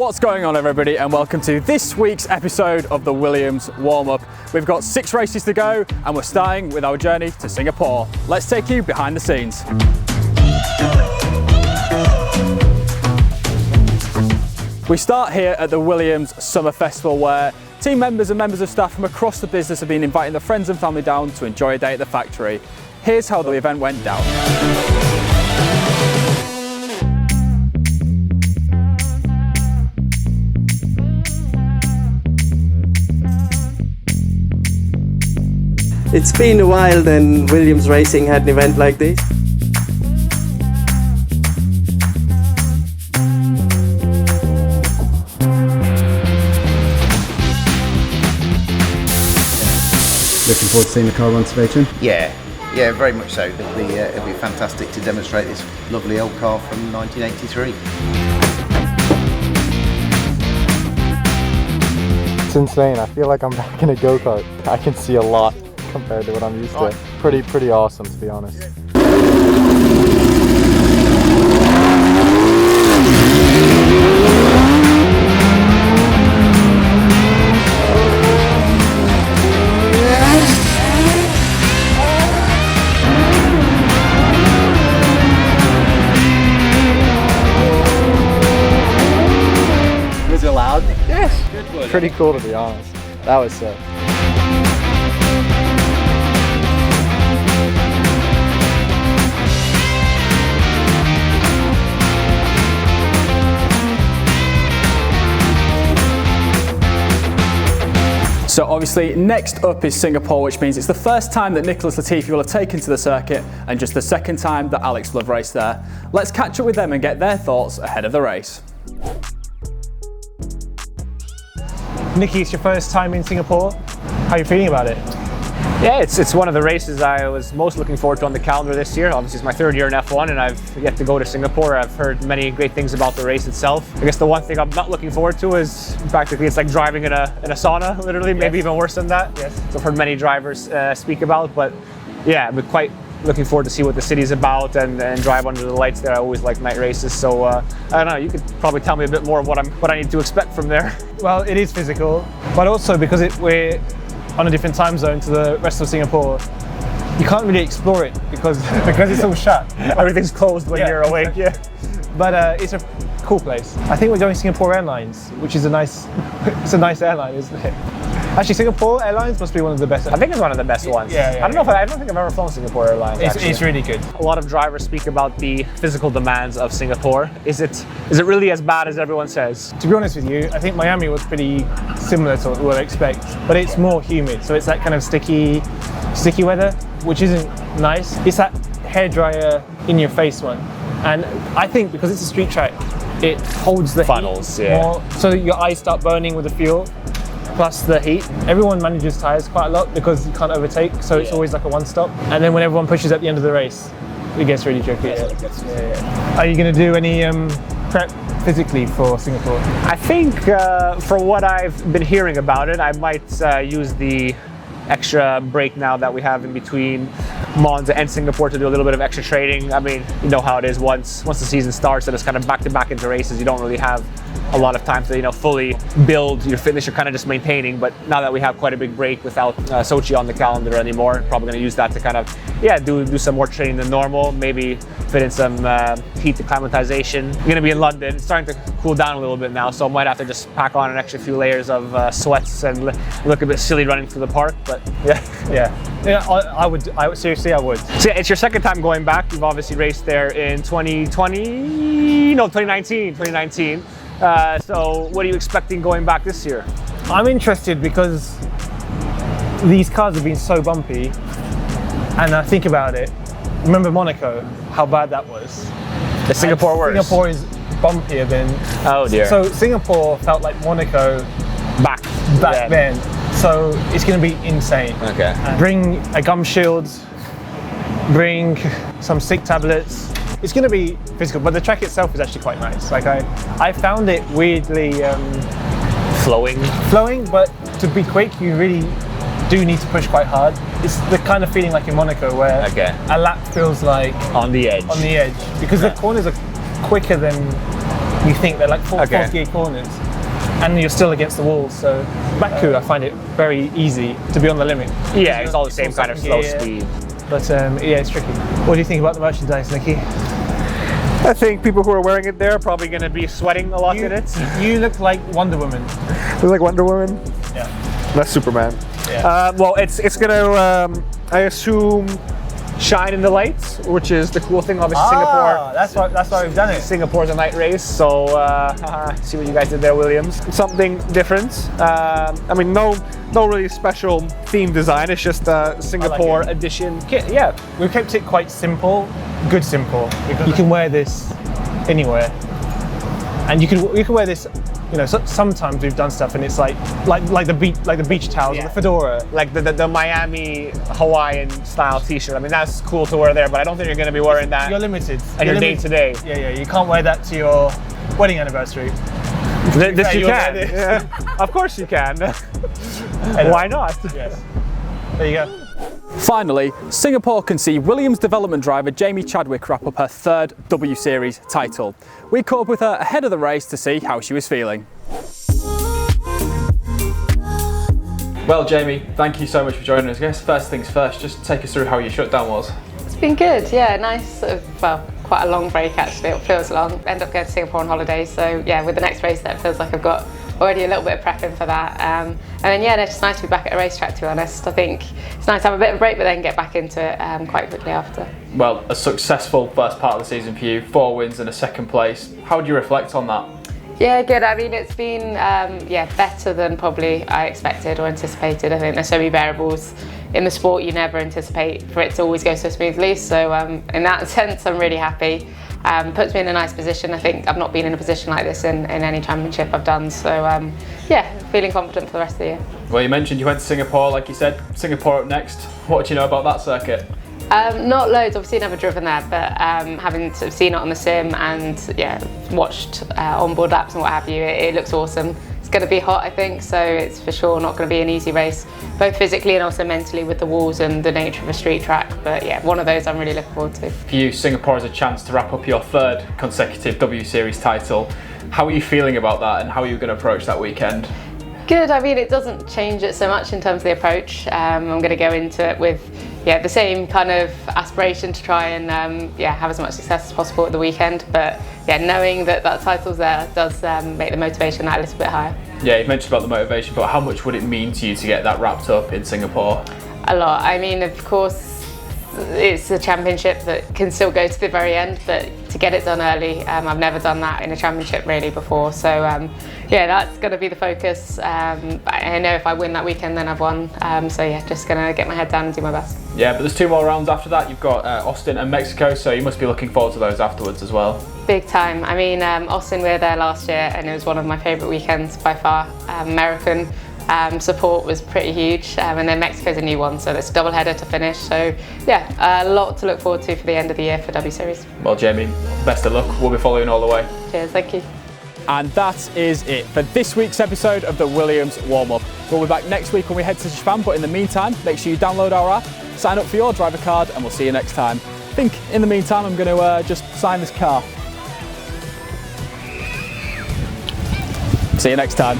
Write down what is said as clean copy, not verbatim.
What's going on, everybody, and welcome to this week's episode of the Williams warm-up. We've got 6 races to go and we're starting with our journey to Singapore. Let's take you behind the scenes. We start here at the Williams Summer Festival, where team members and members of staff from across the business have been inviting their friends and family down to enjoy a day at the factory. Here's how the event went down. It's been a while then Williams Racing had an event like this. Looking forward to seeing the car run today, Tim? Yeah, very much so. It'll be fantastic to demonstrate this lovely old car from 1983. It's insane. I feel like I'm back in a go-kart. I can see a lot compared to what I'm used to. Pretty awesome, to be honest. Was it loud? Yes. Pretty cool, to be honest. That was sick. So obviously next up is Singapore, which means it's the first time that Nicholas Latifi will have taken to the circuit and just the second time that Alex will have raced there. Let's catch up with them and get their thoughts ahead of the race. Nicky, it's your first time in Singapore. How are you feeling about it? Yeah, it's one of the races I was most looking forward to on the calendar this year. Obviously, it's my 3rd year in F1 and I've yet to go to Singapore. I've heard many great things about the race itself. I guess the one thing I'm not looking forward to is practically it's like driving in a sauna, literally, maybe even worse than that. Yes. So I've heard many drivers speak about, but yeah, I'm quite looking forward to see what the city's about and drive under the lights there. I always like night races, so I don't know, you could probably tell me a bit more of what I need to expect from there. Well, it is physical, but also because we're on a different time zone to the rest of Singapore, you can't really explore it because it's all shut. Everything's closed when you're awake. Yeah. But it's a cool place. I think we're going Singapore Airlines, which is it's a nice airline, isn't it? Actually, Singapore Airlines must be one of the best. I think it's one of the best ones. Yeah, I don't think I've ever flown Singapore Airlines. It's really good. A lot of drivers speak about the physical demands of Singapore. Is it really as bad as everyone says? To be honest with you, I think Miami was pretty similar to what I expect, but it's more humid, so it's that kind of sticky weather, which isn't nice. It's that hairdryer in your face one, and I think because it's a street track, it holds the funnels, heat more, so that your eyes start burning with the fuel. Plus the heat. Everyone manages tyres quite a lot because you can't overtake, so it's always like a one-stop. And then when everyone pushes at the end of the race, it gets really tricky. Are you going to do any prep physically for Singapore? I think for what I've been hearing about it, I might use the extra break now that we have in between Monza and Singapore to do a little bit of extra training. I mean, you know how it is once the season starts and it's kind of back-to-back into races, you don't really have a lot of time to fully build your fitness. You're kind of just maintaining, but now that we have quite a big break without Sochi on the calendar anymore, probably going to use that to kind of do some more training than normal, maybe fit in some heat acclimatization. I'm going to be in London. It's starting to cool down a little bit now, so I might have to just pack on an extra few layers of sweats and look a bit silly running through the park, but I would seriously, I would. So yeah, it's your second time going back. You've obviously raced there in 2019. So what are you expecting going back this year? I'm interested because these cars have been so bumpy, and I think about it. Remember Monaco, how bad that was? Is Singapore worse? Singapore is bumpier than... Oh dear. So Singapore felt like Monaco back then. So it's going to be insane. Okay. Bring a gum shield, bring some sick tablets. It's going to be physical, but the track itself is actually quite nice. Like I found it weirdly flowing, but to be quick, you really do need to push quite hard. It's the kind of feeling like in Monaco where a lap feels like on the edge because the corners are quicker than you think they're like fourth Okay. gear corners, and you're still against the walls. So Baku, I find it very easy to be on the limit. Yeah, it's all the same kind of slow speed. But yeah, it's tricky. What do you think about the merchandise, Nicky? I think people who are wearing it there are probably going to be sweating a lot in it. You look like Wonder Woman. It's like Wonder Woman. Yeah. That's Superman. Yeah. Well, it's gonna, I assume, shine in the lights, which is the cool thing. Obviously, Singapore. That's why we've done it. Singapore's a night race, so see what you guys did there, Williams. Something different. I mean, no really special theme design. It's just a Singapore edition kit. Yeah, We've kept it quite simple, good simple. You can wear this anywhere, and you can wear this. You know, sometimes we've done stuff and it's like the beach towels or the fedora, like the Miami Hawaiian style T-shirt. I mean, that's cool to wear there, but I don't think you're going to be wearing that. You're limited. And your day to day. Yeah, you can't wear that to your wedding anniversary. This you can. Yeah. Of course you can. Why not? Yes. There you go. Finally, Singapore can see Williams development driver Jamie Chadwick wrap up her third W Series title. We caught up with her ahead of the race to see how she was feeling. Well, Jamie, thank you so much for joining us. I guess first things first, just take us through how your shutdown was. It's been good, yeah, nice, sort of, well, quite a long break actually, it feels long. End up going to Singapore on holiday, so yeah, with the next race there, it feels like I've got already a little bit of prepping for that. And then yeah, it's just nice to be back at a racetrack, to be honest. I think it's nice to have a bit of a break, but then get back into it quite quickly after. Well, a successful first part of the season for you, 4 wins and a second place. How do you reflect on that? Yeah, good. I mean, it's been better than probably I expected or anticipated. I think there's so many variables in the sport you never anticipate for it to always go so smoothly. So in that sense, I'm really happy. Puts me in a nice position. I think I've not been in a position like this in any championship I've done. So yeah, feeling confident for the rest of the year. Well, you mentioned you went to Singapore, like you said. Singapore up next. What do you know about that circuit? Not loads, obviously never driven there, but having sort of seen it on the sim and yeah, watched onboard laps and what have you, it looks awesome. It's going to be hot, I think, so it's for sure not going to be an easy race, both physically and also mentally with the walls and the nature of a street track. But yeah, one of those I'm really looking forward to. For you, Singapore is a chance to wrap up your third consecutive W Series title. How are you feeling about that, and how are you going to approach that weekend? Good. I mean, it doesn't change it so much in terms of the approach. I'm going to go into it with the same kind of aspiration to try and have as much success as possible at the weekend. But yeah, knowing that title's there does make the motivation that a little bit higher. Yeah, you mentioned about the motivation, but how much would it mean to you to get that wrapped up in Singapore? A lot. I mean, of course, it's a championship that can still go to the very end, but to get it done early, I've never done that in a championship really before. So yeah, that's going to be the focus. I know if I win that weekend, then I've won. So yeah, just going to get my head down and do my best. Yeah, but there's 2 more rounds after that. You've got Austin and Mexico, so you must be looking forward to those afterwards as well. Big time. I mean, Austin, we were there last year and it was one of my favourite weekends by far. American support was pretty huge, and then Mexico's a new one, so it's a double header to finish. So yeah, a lot to look forward to for the end of the year for W Series. Well, Jamie, best of luck. We'll be following all the way. Cheers, thank you. And that is it for this week's episode of the Williams Warm-Up. We'll be back next week when we head to Japan, but in the meantime, make sure you download our app, sign up for your driver card, and we'll see you next time. I think in the meantime, I'm going to just sign this car. See you next time.